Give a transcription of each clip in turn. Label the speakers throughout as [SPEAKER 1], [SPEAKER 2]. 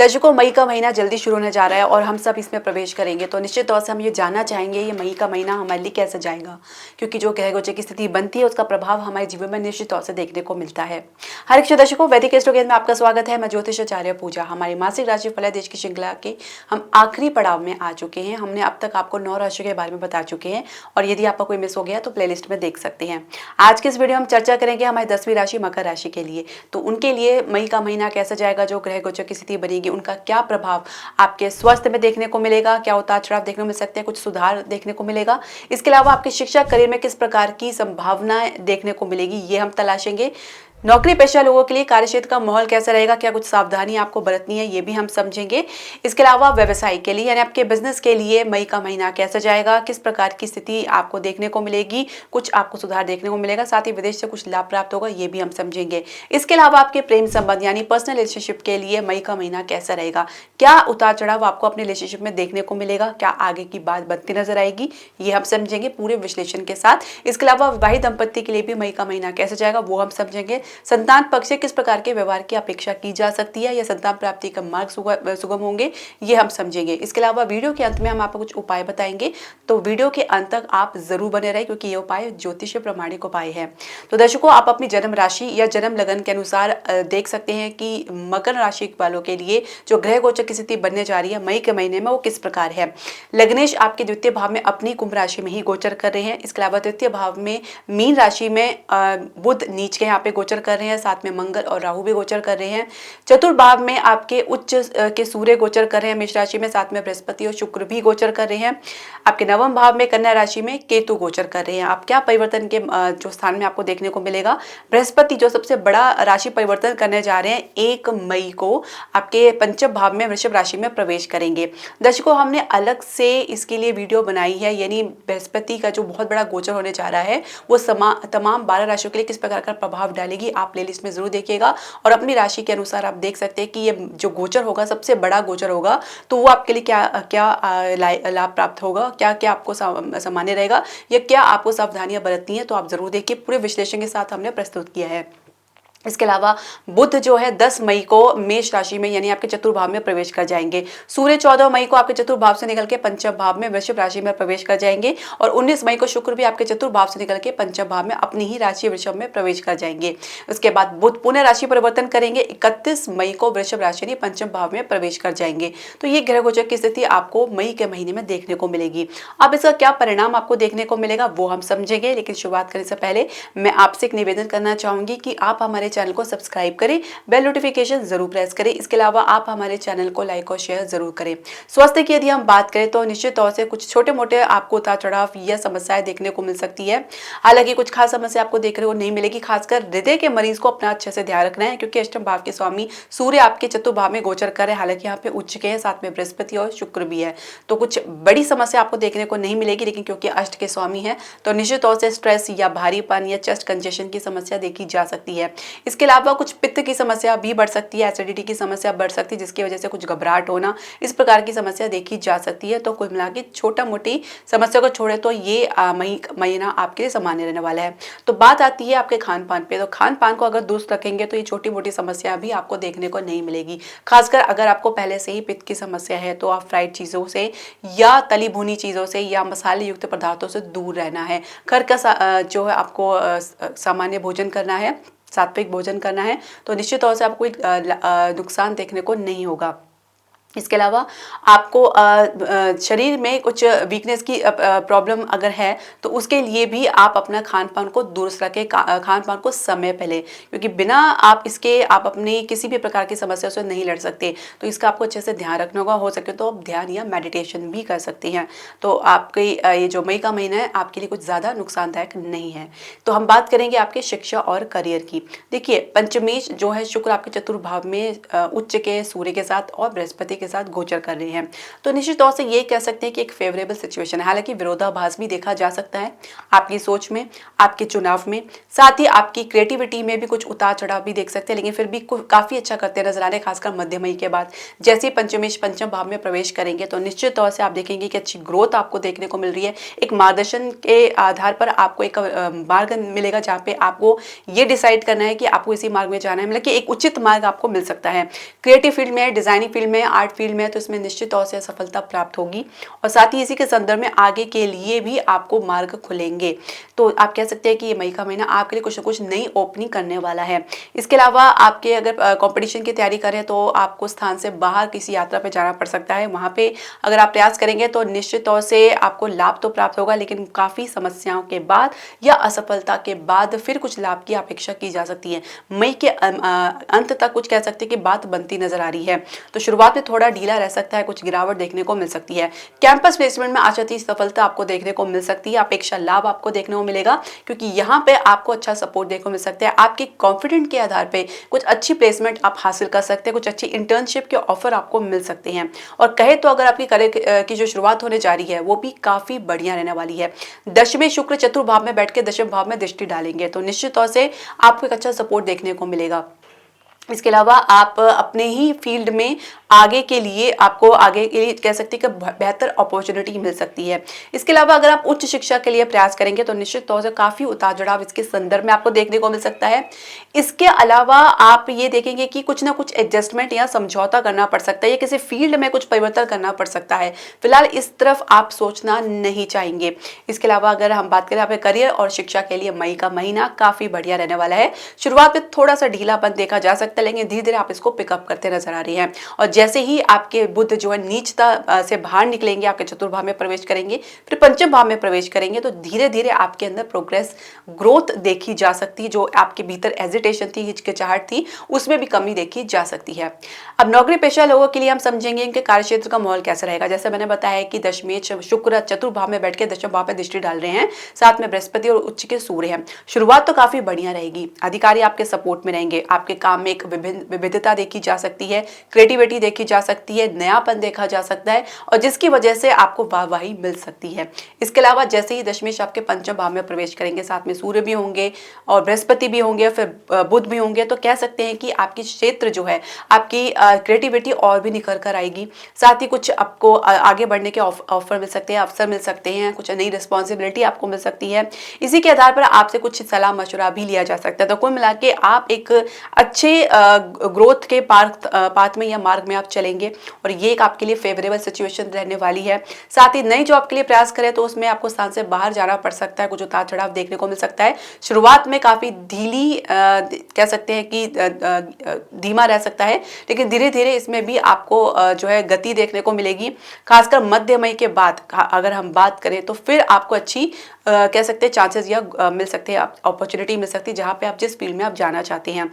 [SPEAKER 1] दर्शकों, मई का महीना जल्दी शुरू होने जा रहा है और हम सब इसमें प्रवेश करेंगे, तो निश्चित तौर से हम ये जानना चाहेंगे ये मई का महीना हमारे लिए कैसे जाएगा, क्योंकि जो ग्रह गोचर की स्थिति बनती है उसका प्रभाव हमारे जीवन में निश्चित तौर से देखने को मिलता है। हर एक दर्शकों, वैदिक एस्ट्रोलॉजी में आपका स्वागत है। मैं ज्योतिष आचार्य पूजा। हमारी मासिक राशि फल देश की श्रृंखला के हम आखिरी पड़ाव में आ चुके हैं। हमने अब तक आपको 9 राशियों के बारे में बता चुके हैं और यदि आपका कोई मिस हो गया तो प्लेलिस्ट में देख सकते हैं। आज के इस वीडियो में हम चर्चा करेंगे हमारी 10वीं राशि मकर राशि के लिए। तो उनके लिए मई का महीना कैसा जाएगा, जो ग्रह गोचर की स्थिति बनेगी उनका क्या प्रभाव आपके स्वास्थ्य में देखने को मिलेगा, क्या उतार चढ़ाव देखने को मिल सकते हैं, कुछ सुधार देखने को मिलेगा। इसके अलावा आपके शिक्षा करियर में किस प्रकार की संभावनाएं देखने को मिलेगी ये हम तलाशेंगे। नौकरी पेशा लोगों के लिए कार्यक्षेत्र का माहौल कैसा रहेगा, क्या कुछ सावधानी आपको बरतनी है, ये भी हम समझेंगे। इसके अलावा व्यवसाय के लिए यानी आपके बिजनेस के लिए मई का महीना कैसा जाएगा, किस प्रकार की स्थिति आपको देखने को मिलेगी, कुछ आपको सुधार देखने को मिलेगा, साथ ही विदेश से कुछ लाभ प्राप्त होगा, ये भी हम समझेंगे। इसके अलावा आपके प्रेम संबंध यानी पर्सनल रिलेशनशिप के लिए मई का महीना कैसा रहेगा, क्या उतार चढ़ाव आपको अपने रिलेशनशिप में देखने को मिलेगा, क्या आगे की बात बनती नजर आएगी, ये हम समझेंगे पूरे विश्लेषण के साथ। इसके अलावा विवाहित दंपत्ति के लिए भी मई का महीना कैसा जाएगा वो हम समझेंगे। संतान पक्ष से किस प्रकार के व्यवहार की अपेक्षा की जा सकती है या संतान प्राप्ति का मार्ग सुगम होंगे, ये हम समझेंगे। इसके अलावा वीडियो के अंत में हम आपको कुछ उपाय बताएंगे, तो वीडियो के अंत तक आप जरूर बने रहे क्योंकि ये उपाय ज्योतिष प्रमाणिक उपाय है। तो दर्शकों, आप अपनी जन्म राशि या जन्म लगन के अनुसार देख सकते हैं कि मकर राशि वालों के लिए जो ग्रह गोचर की स्थिति बनने जा रही है मई के महीने में वो किस प्रकार है। लग्नेश आपके द्वितीय भाव में अपनी कुंभ राशि में ही गोचर कर रहे हैं। इसके अलावा तृतीय भाव में मीन राशि में बुध नीच के यहाँ पे गोचर कर रहे हैं, साथ में मंगल और राहु भी गोचर कर रहे हैं। चतुर्थ भाव में आपके उच्च के सूर्य गोचर कर रहे हैं मेष राशि में, साथ में बृहस्पति और शुक्र भी गोचर कर रहे हैं। आपके नवम भाव में कन्या राशि में केतु गोचर कर रहे हैं। आप क्या परिवर्तन के जो स्थान में आपको देखने को मिलेगा, बृहस्पति जो सबसे बड़ा राशि परिवर्तन करने जा रहे हैं 1 मई को आपके पंचम भाव में वृषभ राशि में प्रवेश करेंगे। दर्शकों, हमने अलग से इसके लिए वीडियो बनाई है, यानी बृहस्पति का जो बहुत बड़ा गोचर होने जा रहा है वो तमाम 12 राशियों के लिए किस प्रकार का प्रभाव डालेगी, आप प्लेलिस्ट में जरूर देखिएगा और अपनी राशि के अनुसार आप देख सकते हैं कि ये जो गोचर होगा सबसे बड़ा गोचर होगा, तो वो आपके लिए क्या क्या लाभ प्राप्त होगा, क्या क्या आपको सामान्य रहेगा या क्या आपको सावधानियां बरतनी है, तो आप जरूर देखिए। पूरे विश्लेषण के साथ हमने प्रस्तुत किया है। इसके अलावा बुध जो है 10 मई को मेष राशि में यानी आपके चतुर्भाव में प्रवेश कर जाएंगे। सूर्य 14 मई को आपके चतुर्भाव से निकल के पंचम भाव में वृषभ राशि में प्रवेश कर जाएंगे और 19 मई को शुक्र भी आपके चतुर्भाव से निकल के पंचम भाव में अपनी ही राशि वृषभ में प्रवेश कर जाएंगे। उसके बाद बुध पुनः राशि परिवर्तन करेंगे, 31 मई को वृषभ राशि यानी पंचम भाव में प्रवेश कर जाएंगे। तो ये ग्रह गोचर की स्थिति आपको मई के महीने में देखने को मिलेगी। अब इसका क्या परिणाम आपको देखने को मिलेगा वो हम समझेंगे, लेकिन शुरुआत करने से पहले मैं आपसे एक निवेदन करना चाहूंगी कि आप हमारे चैनल को सब्सक्राइब करें, बेल नोटिफिकेशन जरूर प्रेस करें। इसके अलावा आप हमारे चैनल को लाइक और शेयर जरूर करें। स्वास्थ्य की यदि हम बात करें तो निश्चित तौर से कुछ छोटे मोटे आपको उतार चढ़ाव या समस्याएं देखने को मिल सकती है। हालांकि कुछ खास समस्या आपको देखने को नहीं मिलेगी। खासकर हृदय के मरीज को अपना अच्छे से ध्यान रखना है क्योंकि अष्टम भाव के स्वामी सूर्य आपके चतुर्भाव में गोचर कर रहे हैं। हालांकि यहाँ पे उच्च के हैं, साथ में बृहस्पति और शुक्र भी है, तो कुछ बड़ी समस्या आपको देखने को नहीं मिलेगी, लेकिन क्योंकि अष्ट के स्वामी है तो निश्चित तौर से स्ट्रेस या भारीपन या चेस्ट कंजेशन की समस्या देखी जा सकती है। इसके अलावा कुछ पित्त की समस्या भी बढ़ सकती है, एसिडिटी की समस्या बढ़ सकती है, जिसकी वजह से कुछ घबराहट होना, इस प्रकार की समस्या देखी जा सकती है। तो कुल मिला के छोटा मोटी समस्या को छोड़े तो ये महीना आपके लिए सामान्य रहने वाला है। तो बात आती है आपके खान पान पे, तो खान पान को अगर दुरुस्त रखेंगे तो ये छोटी मोटी समस्या भी आपको देखने को नहीं मिलेगी। खासकर अगर आपको पहले से ही पित्त की समस्या है तो आप फ्राइड चीज़ों से या तली भुनी चीज़ों से या मसाले युक्त पदार्थों से दूर रहना है। घर का जो है आपको सामान्य भोजन करना है, सात्विक भोजन करना है, तो निश्चित तौर से आपको कोई नुकसान देखने को नहीं होगा। इसके अलावा आपको शरीर में कुछ वीकनेस की प्रॉब्लम अगर है तो उसके लिए भी आप अपना खान पान को दुरुस्त रखें, खान पान को समय पहले, क्योंकि बिना आप इसके आप अपनी किसी भी प्रकार की समस्या से नहीं लड़ सकते। तो इसका आपको अच्छे से ध्यान रखना होगा। हो सके तो आप ध्यान या मेडिटेशन भी कर सकते हैं। तो आपके ये जो मई का महीना है आपके लिए कुछ ज़्यादा नुकसानदायक नहीं है। तो हम बात करेंगे आपके शिक्षा और करियर की। देखिए, पंचमेश जो है शुक्र आपके चतुर्भाव में उच्च के सूर्य के साथ और बृहस्पति के साथ गोचर कर रहे हैं। तो निश्चित तौर से ये कह सकते हैं कि एक फेवरेबल सिचुएशन है। हालांकि विरोधाभास भी देखा जा सकता है आपकी सोच में, आपके चुनाव में, साथ ही आपकी क्रिएटिविटी में भी कुछ उतार चढ़ाव भी देख सकते हैं, लेकिन फिर भी काफी अच्छा करते नजर आ रहे हैं, खासकर मध्य मई के बाद। जैसे ही पंचमेश पंचम भाव में प्रवेश करेंगे तो निश्चित तौर से आप देखेंगे कि अच्छी ग्रोथ आपको देखने को मिल रही है। एक मार्गदर्शन के आधार पर आपको एक मार्ग मिलेगा जहाँ पे आपको ये डिसाइड करना है कि आपको इसी मार्ग में जाना है, मतलब कि एक उचित मार्ग आपको मिल सकता है। क्रिएटिव फील्ड में, डिजाइनिंग फील्ड में, आर्ट फील्ड में, तो इसमें निश्चित तौर से सफलता प्राप्त होगी और साथ ही इसी के संदर्भ में आगे के लिए भी आपको मार्ग खुलेंगे। तो आप कह सकते हैं कि ये मई का महीना आपके लिए कुछ ना कुछ नई ओपनिंग करने वाला है। इसके अलावा आपके अगर कंपटीशन की तैयारी करें तो आपको स्थान से बाहर किसी यात्रा पे जाना पड़ सकता है। वहाँ पे अगर आप प्रयास करेंगे तो निश्चित तौर से आपको लाभ तो प्राप्त होगा, लेकिन काफ़ी समस्याओं के बाद या असफलता के बाद फिर कुछ लाभ की अपेक्षा की जा सकती है। मई के अंत तक कुछ कह सकते हैं कि बात बनती नजर आ रही है। तो शुरुआत में थोड़ा ढीला रह सकता है, कुछ गिरावट देखने को मिल सकती है। कैंपस प्लेसमेंट में आशातीत सफलता आपको देखने को मिल सकती है, अपेक्षा लाभ आपको देखने को मिलेगा, क्योंकि यहाँ पे आपको अच्छा सपोर्ट देखने को मिल सकता है। आपके कॉन्फिडेंट के आधार पे कुछ अच्छी प्लेसमेंट आप हासिल कर सकते हैं, कुछ अच्छी इंटर्नशिप के ऑफर आपको मिल सकते हैं। और कहे तो अगर आपकी करियर की जो शुरुआत होने जा रही है वो भी काफी बढ़िया रहने वाली है। दशमें शुक्र चतुर्थ भाव में बैठ के दशम भाव में दृष्टि डालेंगे तो निश्चित तौर से आपको एक अच्छा सपोर्ट देखने को मिलेगा। इसके अलावा आप अपने ही फील्ड में आगे के लिए आपको आगे के लिए कह सकते हैं कि बेहतर अपॉर्चुनिटी मिल सकती है। इसके अलावा अगर आप उच्च शिक्षा के लिए प्रयास करेंगे तो निश्चित तौर से काफ़ी उतार चढ़ाव इसके संदर्भ में आपको देखने को मिल सकता है। इसके अलावा आप ये देखेंगे कि कुछ ना कुछ एडजस्टमेंट या समझौता करना पड़ सकता है या किसी फील्ड में कुछ परिवर्तन करना पड़ सकता है। फिलहाल इस तरफ आप सोचना नहीं चाहेंगे। इसके अलावा अगर हम बात करें आपके करियर और शिक्षा के लिए मई का महीना काफ़ी बढ़िया रहने वाला है। शुरुआत में थोड़ा सा ढीलापन देखा जा सकता है, लेकिन धीरे धीरे आप इसको पिकअप करते नजर आ रही हैं। और जैसे ही आपके बुध जो है नीचता से बाहर निकलेंगे, आपके चतुर्थ भाव में प्रवेश करेंगे, फिर पंचम भाव में प्रवेश करेंगे, तो धीरे धीरे आपके अंदर प्रोग्रेस, ग्रोथ देखी जा सकती है। जो आपके भीतर एजिटेशन थी, हिचकिचाहट थी, उसमें भी कमी देखी जा सकती है। अब नौकरी पेशा लोगों के लिए हम समझेंगे इनके कार्यक्षेत्र का माहौल कैसा रहेगा। जैसे मैंने बताया कि दशमेश शुक्र चतुर्थ भाव में बैठ के दशम भाव में दृष्टि डाल रहे हैं, साथ में बृहस्पति और उच्च के सूर्य हैं। शुरुआत तो काफी बढ़िया रहेगी, अधिकारी आपके सपोर्ट में रहेंगे, आपके काम में एक विविधता देखी जा सकती है, क्रिएटिविटी देखी जा सकती है, नयापन देखा जा सकता है और जिसकी वजह से आपको वाहवाही मिल सकती है। इसके अलावा जैसे ही दशमेश आपके पंचम भाव में प्रवेश करेंगे, साथ में सूर्य भी होंगे और बृहस्पति भी होंगे, फिर बुध भी होंगे, तो कह सकते हैं कि आपकी क्षेत्र जो है, आपकी क्रिएटिविटी और भी निखर कर आएगी। साथ ही कुछ आपको आगे बढ़ने के ऑफर मिल सकते हैं, अवसर मिल सकते हैं, कुछ नई रिस्पॉन्सिबिलिटी आपको मिल सकती है। इसी के आधार पर आपसे कुछ सलाह मशवरा भी लिया जा सकता है। तो कुल मिला के आप एक अच्छे ग्रोथ के पाथ में या मार्ग में आप चलेंगे और ये एक आपके लिए फेवरेबल सिचुएशन रहने वाली है। साथ ही नई जॉब के लिए प्रयास करें तो उसमें आपको स्थान से बाहर जाना पड़ सकता है, कुछ उतार चढ़ाव देखने को मिल सकता है। शुरुआत में काफी ढीली कह सकते हैं कि धीमा रह सकता है, लेकिन धीरे धीरे इसमें भी आपको जो है गति देखने को मिलेगी। खासकर मध्य मई के बाद अगर हम बात करें तो फिर आपको अच्छी कह सकते हैं चांसेस या मिल सकते हैं, अपॉर्चुनिटी मिल सकती है, जहां पे आप जिस फील्ड में आप जाना चाहते हैं,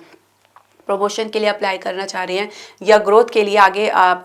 [SPEAKER 1] प्रमोशन के लिए अप्लाई करना चाह रहे हैं या ग्रोथ के लिए आगे आप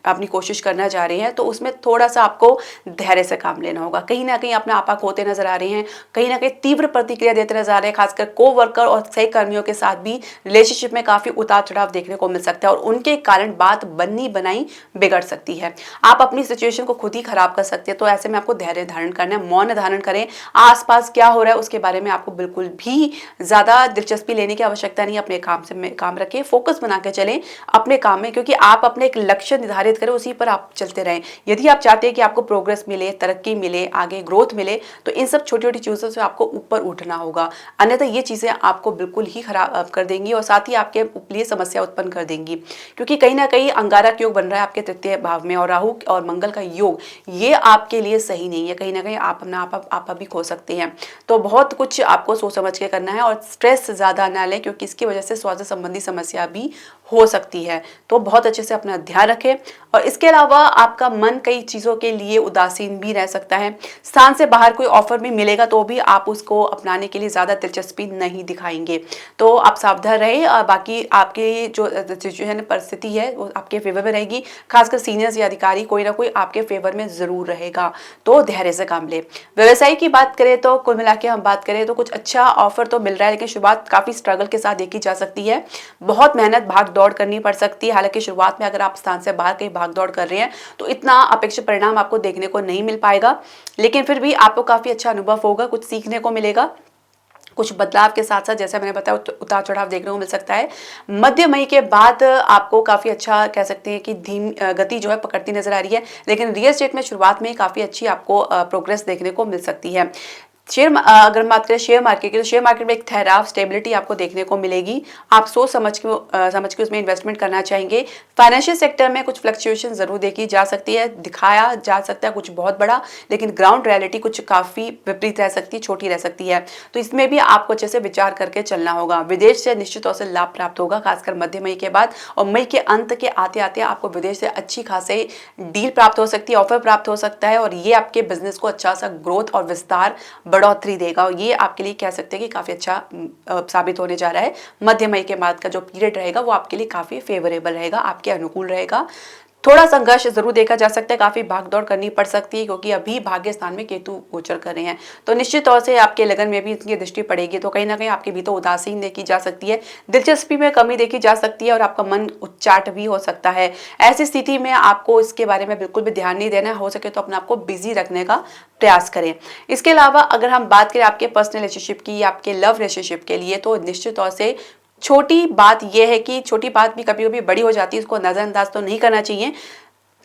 [SPEAKER 1] अपनी कोशिश करना चाह रहे हैं, तो उसमें थोड़ा सा आपको धैर्य से काम लेना होगा। कहीं ना कहीं अपना आपा खोते नजर आ रहे हैं, कहीं ना कहीं तीव्र प्रतिक्रिया देते नजर आ रहे हैं, खासकर को वर्कर और सहकर्मियों के साथ भी रिलेशनशिप में काफी उतार चढ़ाव देखने को मिल सकता है और उनके कारण बात बनी बनाई बिगड़ सकती है। आप अपनी सिचुएशन को खुद ही खराब कर सकते हैं। तो ऐसे में आपको धैर्य धारण करना है, मौन धारण करें। आसपास क्या हो रहा है उसके बारे में आपको बिल्कुल भी ज्यादा दिलचस्पी लेने की आवश्यकता नहीं। अपने काम से काम रखें, फोकस बना के चलें अपने काम में, क्योंकि आप अपने एक लक्ष्य निर्धारित करें, उसी पर आप चलते रहें। यदि आप चाहते हैं कि आपको प्रोग्रेस मिले, तरक्की मिले, आगे ग्रोथ मिले, तो इन सब छोटी छोटी चीजों से आपको ऊपर उठना होगा, अन्यथा ये चीजें आपको बिल्कुल ही खराब कर देंगी और साथ ही आपके लिए समस्या उत्पन्न कर देंगी। क्योंकि कहीं ना कहीं अंगारक योग बन रहा है आपके तृतीय भाव में और राहु और मंगल का योग, ये आपके लिए सही नहीं है। कहीं ना कहीं आप अपना आपा भी खो सकते हैं। तो बहुत कुछ आपको सोच समझ के करना है और स्ट्रेस ज्यादा ना लें, क्योंकि इसकी वजह से स्वास्थ्य संबंधी समस्या भी हो सकती है। तो बहुत अच्छे से अपना ध्यान रखें। और इसके अलावा आपका मन कई चीजों के लिए उदासीन भी रह सकता है। स्थान से बाहर कोई ऑफर भी मिलेगा तो भी आप उसको अपनाने के लिए ज्यादा दिलचस्पी नहीं दिखाएंगे। तो आप सावधान रहें। बाकी आपकी जो सिचुएशन परिस्थिति है वो आपके फेवर में रहेगी। खासकर सीनियर्स या अधिकारी कोई ना कोई आपके फेवर में जरूर रहेगा, तो धैर्य से काम ले। व्यवसाय की बात करें तो कुल मिला के हम बात करें तो कुछ अच्छा ऑफर तो मिल रहा है, लेकिन शुरुआत काफी स्ट्रगल के साथ देखी जा सकती है। बहुत मेहनत भाग दौड़ करनी पड़ सकती है। हालांकि शुरुआत में अगर आप स्थान से बाहर कहीं भाग दौड़ कर रहे हैं तो इतना अपेक्षित परिणाम आपको देखने को नहीं मिल पाएगा, लेकिन फिर भी आपको काफ़ी अच्छा अनुभव होगा, कुछ सीखने को मिलेगा। कुछ बदलाव के साथ साथ जैसे मैंने बताया उतार चढ़ाव देखने को मिल सकता है। मध्य मई के बाद आपको काफ़ी अच्छा कह सकते हैं कि धीमी गति जो है पकड़ती नजर आ रही है, लेकिन रियल एस्टेट में शुरुआत में काफ़ी अच्छी आपको प्रोग्रेस देखने को मिल सकती है। अगर हम बात करें शेयर मार्केट की, तो शेयर मार्केट में एक ठहराव, स्टेबिलिटी आपको देखने को मिलेगी। आप सोच समझ के उसमें इन्वेस्टमेंट करना चाहेंगे। फाइनेंशियल सेक्टर में कुछ फ्लक्चुएशन जरूर देखी जा सकती है, दिखाया जा सकता है कुछ बहुत बड़ा, लेकिन ग्राउंड रियलिटी कुछ काफ़ी विपरीत रह सकती है, छोटी रह सकती है। तो इसमें भी आपको अच्छे से विचार करके चलना होगा। विदेश से निश्चित तौर से लाभ प्राप्त होगा, खासकर मध्य मई के बाद, और मई के अंत के आते आते आपको विदेश से अच्छी खासी डील प्राप्त हो सकती है, ऑफर प्राप्त हो सकता है, और ये आपके बिजनेस को अच्छा सा ग्रोथ और विस्तार, बढ़ोतरी देगा। और ये आपके लिए कह सकते हैं कि काफ़ी अच्छा साबित होने जा रहा है। मध्य मई के बाद का जो पीरियड रहेगा वो आपके लिए काफ़ी फेवरेबल रहेगा, आपके अनुकूल रहेगा। थोड़ा संघर्ष जरूर देखा जा सकता है, काफी भागदौड़ करनी पड़ सकती है, क्योंकि अभी भाग्य स्थान में केतु गोचर कर रहे हैं, तो निश्चित तौर से आपके लगन में भी इनकी दृष्टि पड़ेगी, तो कहीं ना कहीं आपके भी तो उदासीन देखी जा सकती है, दिलचस्पी में कमी देखी जा सकती है, और आपका मन उच्चाट भी हो सकता है। ऐसी स्थिति में आपको इसके बारे में बिल्कुल भी ध्यान नहीं देना, हो सके तो अपने आपको बिजी रखने का प्रयास करें। इसके अलावा अगर हम बात करें आपके पर्सनल रिलेशनशिप की या आपके लव रिलेशनशिप के लिए, तो निश्चित तौर से छोटी बात यह है कि छोटी बात भी कभी कभी बड़ी हो जाती है, इसको नजरअंदाज तो नहीं करना चाहिए।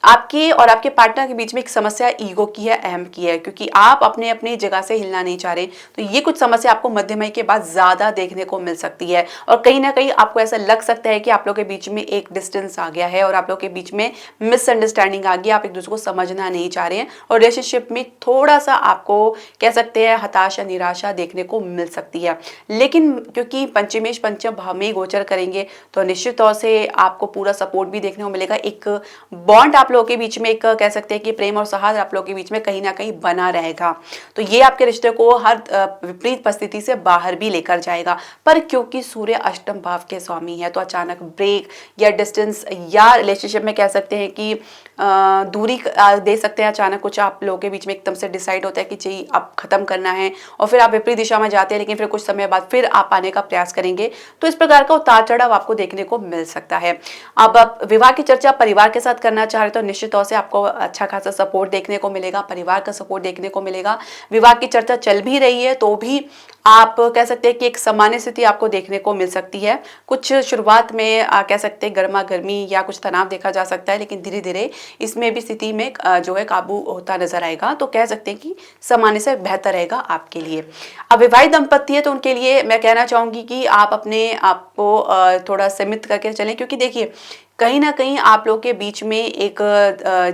[SPEAKER 1] आपकी और आपके पार्टनर के बीच में एक समस्या ईगो की है, अहम की है, क्योंकि आप अपने अपनी जगह से हिलना नहीं चाह रहे, तो ये कुछ समस्या आपको मध्य मई के बाद ज्यादा देखने को मिल सकती है, और कहीं ना कहीं आपको ऐसा लग सकता है कि आप लोग के बीच में एक डिस्टेंस आ गया है और आप लोग के बीच में मिसअंडरस्टैंडिंग आ गई, आप एक दूसरे को समझना नहीं चाह रहे हैं, और रिलेशनशिप में थोड़ा सा आपको कह सकते हैं हताशा, निराशा देखने को मिल सकती है। लेकिन क्योंकि पंचमेश पंचम भाव में गोचर करेंगे, तो निश्चित तौर से आपको पूरा सपोर्ट भी देखने को मिलेगा। एक बॉन्ड आप लोगों के बीच में, एक कह सकते हैं कि प्रेम और सौहार्द आप लोगों के बीच में कहीं ना कहीं बना रहेगा, तो ये आपके रिश्ते को हर विपरीत परिस्थिति से बाहर भी लेकर जाएगा। पर क्योंकि सूर्य अष्टम भाव के स्वामी है, तो अचानक ब्रेक या डिस्टेंस या रिलेशनशिप में कह सकते हैं कि दूरी दे सकते हैं। अचानक कुछ आप लोगों के बीच में एकदम से डिसाइड होता है कि चाहिए अब खत्म करना है, और फिर आप विपरीत दिशा में जाते हैं, लेकिन फिर कुछ समय बाद फिर आप आने का प्रयास करेंगे, तो इस प्रकार का उतार चढ़ाव आपको देखने को मिल सकता है। अब आप विवाह की चर्चा परिवार के साथ करना चाह रहे तो निश्चित तौर से आपको अच्छा खासा सपोर्ट देखने को मिलेगा, परिवार का सपोर्ट देखने को मिलेगा। विवाह की चर्चा चल भी रही है तो भी आप कह सकते हैं कि एक सामान्य स्थिति आपको देखने को मिल सकती है। कुछ शुरुआत में कह सकते हैं गर्मा गर्मी या कुछ तनाव देखा जा सकता है, लेकिन धीरे धीरे इसमें भी स्थिति में जो है काबू होता नजर आएगा, तो कह सकते हैं कि सामान्य से बेहतर रहेगा आपके लिए। अब विवाहित दंपत्ति है तो उनके लिए मैं कहना चाहूंगी कि आप अपने आप को थोड़ा सीमित करके चलें, क्योंकि देखिए कहीं ना कहीं आप लोग के बीच में एक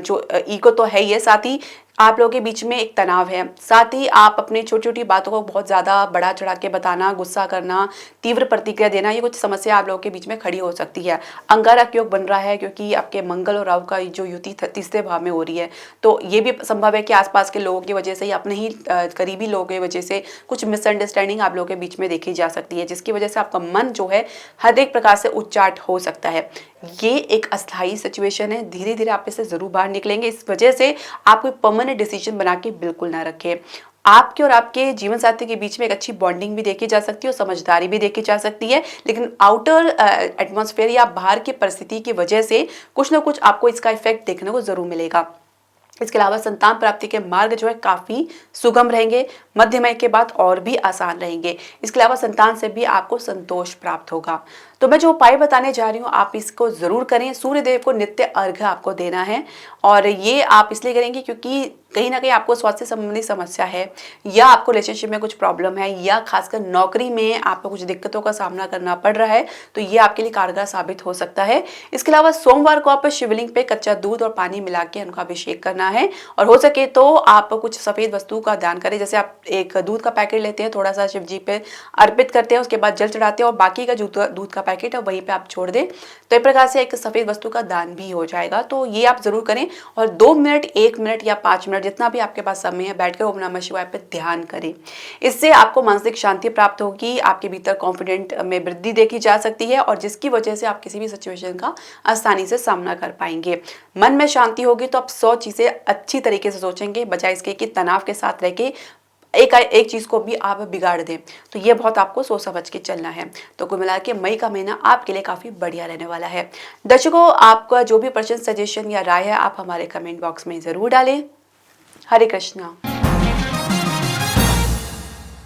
[SPEAKER 1] जो ईगो तो है ही है, साथ ही आप लोगों के बीच में एक तनाव है, साथ ही आप अपनी छोटी छोटी बातों को बहुत ज़्यादा बढ़ा चढ़ा के बताना, गुस्सा करना, तीव्र प्रतिक्रिया देना, ये कुछ समस्या आप लोगों के बीच में खड़ी हो सकती है। अंगारक योग बन रहा है, क्योंकि आपके मंगल और राहु का जो युति तीसरे भाव में हो रही है, तो ये भी संभव है कि आसपास के लोगों की वजह से या अपने ही करीबी लोगों की वजह से कुछ मिसअंडरस्टैंडिंग आप लोगों के बीच में देखी जा सकती है, जिसकी वजह से आपका मन जो है हर एक प्रकार से उच्चाट हो सकता है। ये एक अस्थायी सिचुएशन है, धीरे धीरे आप इससे जरूर बाहर निकलेंगे। इस वजह से आप कोई परमानेंट डिसीजन बना के बिल्कुल ना रखें। आपके और आपके जीवन साथी के बीच में एक अच्छी बॉन्डिंग भी देखी जा सकती है और समझदारी भी देखी जा सकती है, लेकिन आउटर एटमॉस्फेयर या बाहर की परिस्थिति की वजह से कुछ ना कुछ आपको इसका इफेक्ट देखने को जरूर मिलेगा। इसके अलावा संतान प्राप्ति के मार्ग जो है काफी सुगम रहेंगे, मध्य मई के बाद और भी आसान रहेंगे। इसके अलावा संतान से भी आपको संतोष प्राप्त होगा। तो मैं जो उपाय बताने जा रही हूँ आप इसको जरूर करें। सूर्य देव को नित्य अर्घ्य आपको देना है, और ये आप इसलिए करेंगे क्योंकि कहीं ना कहीं आपको स्वास्थ्य संबंधी समस्या है, या आपको रिलेशनशिप में कुछ प्रॉब्लम है, या खासकर नौकरी में आपको कुछ दिक्कतों का सामना करना पड़ रहा है, तो ये आपके लिए कारगर साबित हो सकता है। इसके अलावा सोमवार को आप शिवलिंग पे कच्चा दूध और पानी मिला के उनका अभिषेक करना है, और हो सके तो आप कुछ सफेद वस्तु का दान करें। जैसे आप एक दूध का पैकेट लेते हैं, थोड़ा सा शिव जी पे अर्पित करते हैं, उसके बाद जल चढ़ाते हैं, और बाकी का जो दूध का पैकेट है वहीं पे आप छोड़ दें, तो इस प्रकार से एक सफेद वस्तु का दान भी हो जाएगा। तो ये आप जरूर करें, और 2 मिनट, 1 मिनट या 5 मिनट जितना भी आपके पास समय है बैठकर ओम नमः शिवाय पे ध्यान करें। इससे आपको मानसिक शांति प्राप्त होगी, आपके भीतर कॉन्फिडेंट में वृद्धि देखी जा सकती है, और जिसकी वजह से आप किसी भी सिचुएशन का आसानी से सामना कर पाएंगे। मन में शांति होगी तो आप 100 चीजें अच्छी तरीके से सोचेंगे, बजाय इसके कि तनाव के साथ रह के एक चीज़ को भी आप बिगाड़ दें। तो ये बहुत आपको सोच समझ के चलना है। तो कुल मिला के मई का महीना आपके लिए काफ़ी बढ़िया रहने वाला है। दर्शकों, आपका जो भी प्रश्न, सजेशन या राय है, आप हमारे कमेंट बॉक्स में ज़रूर डालें। हरे कृष्णा।